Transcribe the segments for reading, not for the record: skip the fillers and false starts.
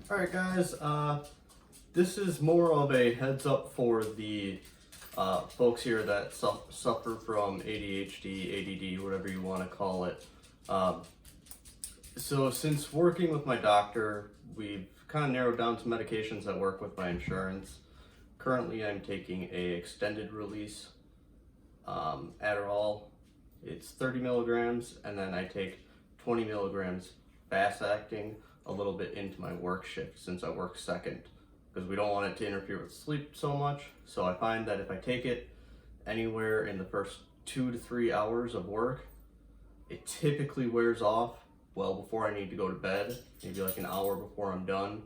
Alright guys, this is more of a heads up for the folks here that suffer from ADHD, ADD, whatever you want to call it. So since working with my doctor, we've kind of narrowed down some medications that work with my insurance. Currently I'm taking a extended release Adderall. It's 30 milligrams, and then I take 20 milligrams fast acting a little bit into my work shift since I work second, because we don't want it to interfere with sleep so much. So I find that if I take it anywhere in the first 2 to 3 hours of work, it typically wears off well before I need to go to bed, maybe like an hour before I'm done,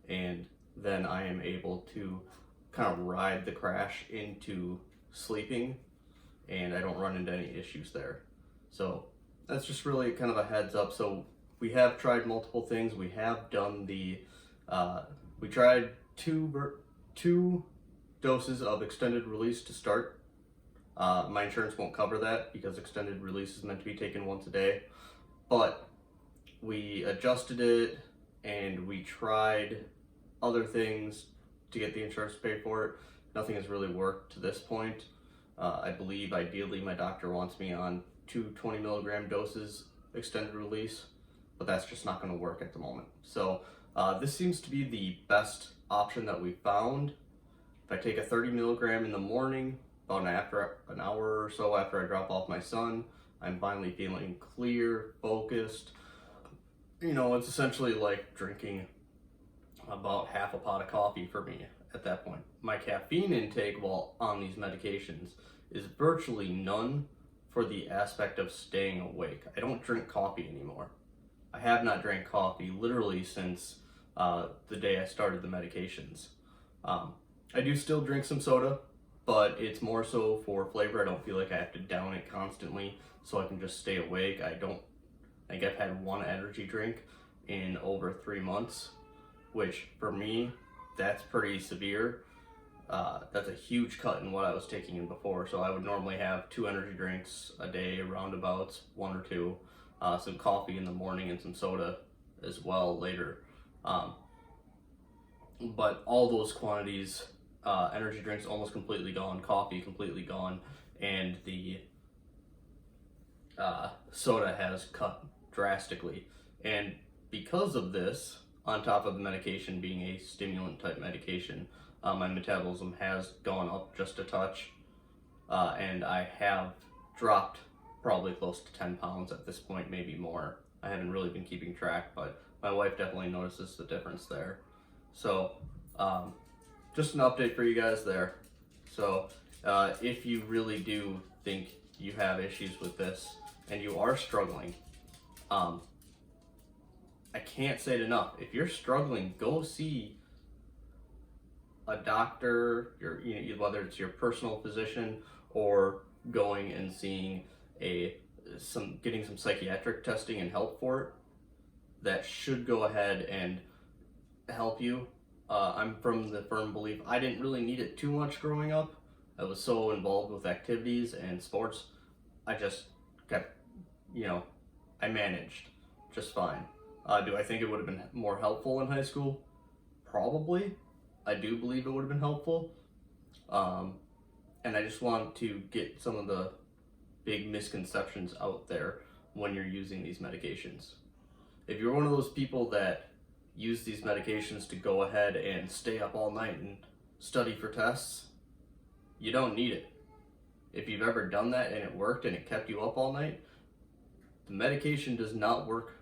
and then I am able to kind of ride the crash into sleeping, and I don't run into any issues there. So that's just really kind of a heads up. So we have tried multiple things. We have done we tried two doses of extended release to start. My insurance won't cover that because extended release is meant to be taken once a day, but we adjusted it and we tried other things to get the insurance to pay for it. Nothing has really worked to this point. I believe ideally my doctor wants me on 20 milligram doses extended release, but that's just not going to work at the moment. So this seems to be the best option that we found. If I take a 30 milligram in the morning, about an hour or so after I drop off my son, I'm finally feeling clear, focused. You know, it's essentially like drinking about half a pot of coffee for me at that point. My caffeine intake while on these medications is virtually none for the aspect of staying awake. I don't drink coffee anymore. I have not drank coffee literally since the day I started the medications. I do still drink some soda, but it's more so for flavor. I don't feel like I have to down it constantly so I can just stay awake. I think I've had one energy drink in over 3 months, which for me, that's pretty severe. That's a huge cut in what I was taking in before. So I would normally have 2 energy drinks a day, roundabouts, 1 or 2, some coffee in the morning and some soda as well later. But all those quantities, energy drinks almost completely gone, coffee completely gone, and the soda has cut drastically. And because of this, on top of the medication being a stimulant type medication, my metabolism has gone up just a touch, and I have dropped probably close to 10 pounds at this point, maybe more. I haven't really been keeping track, but my wife definitely notices the difference there. So just an update for you guys there. So if you really do think you have issues with this and you are struggling, I can't say it enough. If you're struggling, go see a doctor, whether it's your personal physician or going and seeing getting some psychiatric testing and help for it. That should go ahead and help you. I'm from the firm belief I didn't really need it too much growing up. I was so involved with activities and sports. I just kept, I managed just fine. Do I think it would have been more helpful in high school? Probably. I do believe it would have been helpful. And I just want to get some of the big misconceptions out there when you're using these medications. If you're one of those people that use these medications to go ahead and stay up all night and study for tests, you don't need it. If you've ever done that and it worked and it kept you up all night, the medication does not work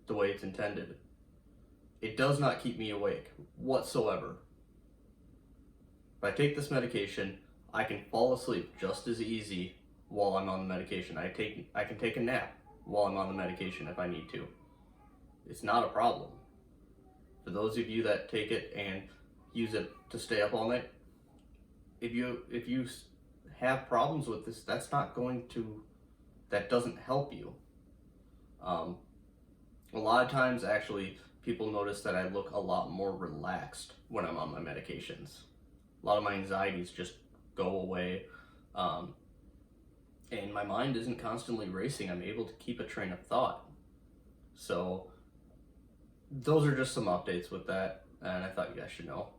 the way it's intended. It does not keep me awake whatsoever. If I take this medication, I can fall asleep just as easy while I'm on the medication. I can take a nap while I'm on the medication if I need to. It's not a problem. For those of you that take it and use it to stay up all night, if you have problems with this, that doesn't help you. A lot of times, actually, people notice that I look a lot more relaxed when I'm on my medications. A lot of my anxieties just go away, and my mind isn't constantly racing. I'm able to keep a train of thought. So those are just some updates with that, and I thought you guys should know.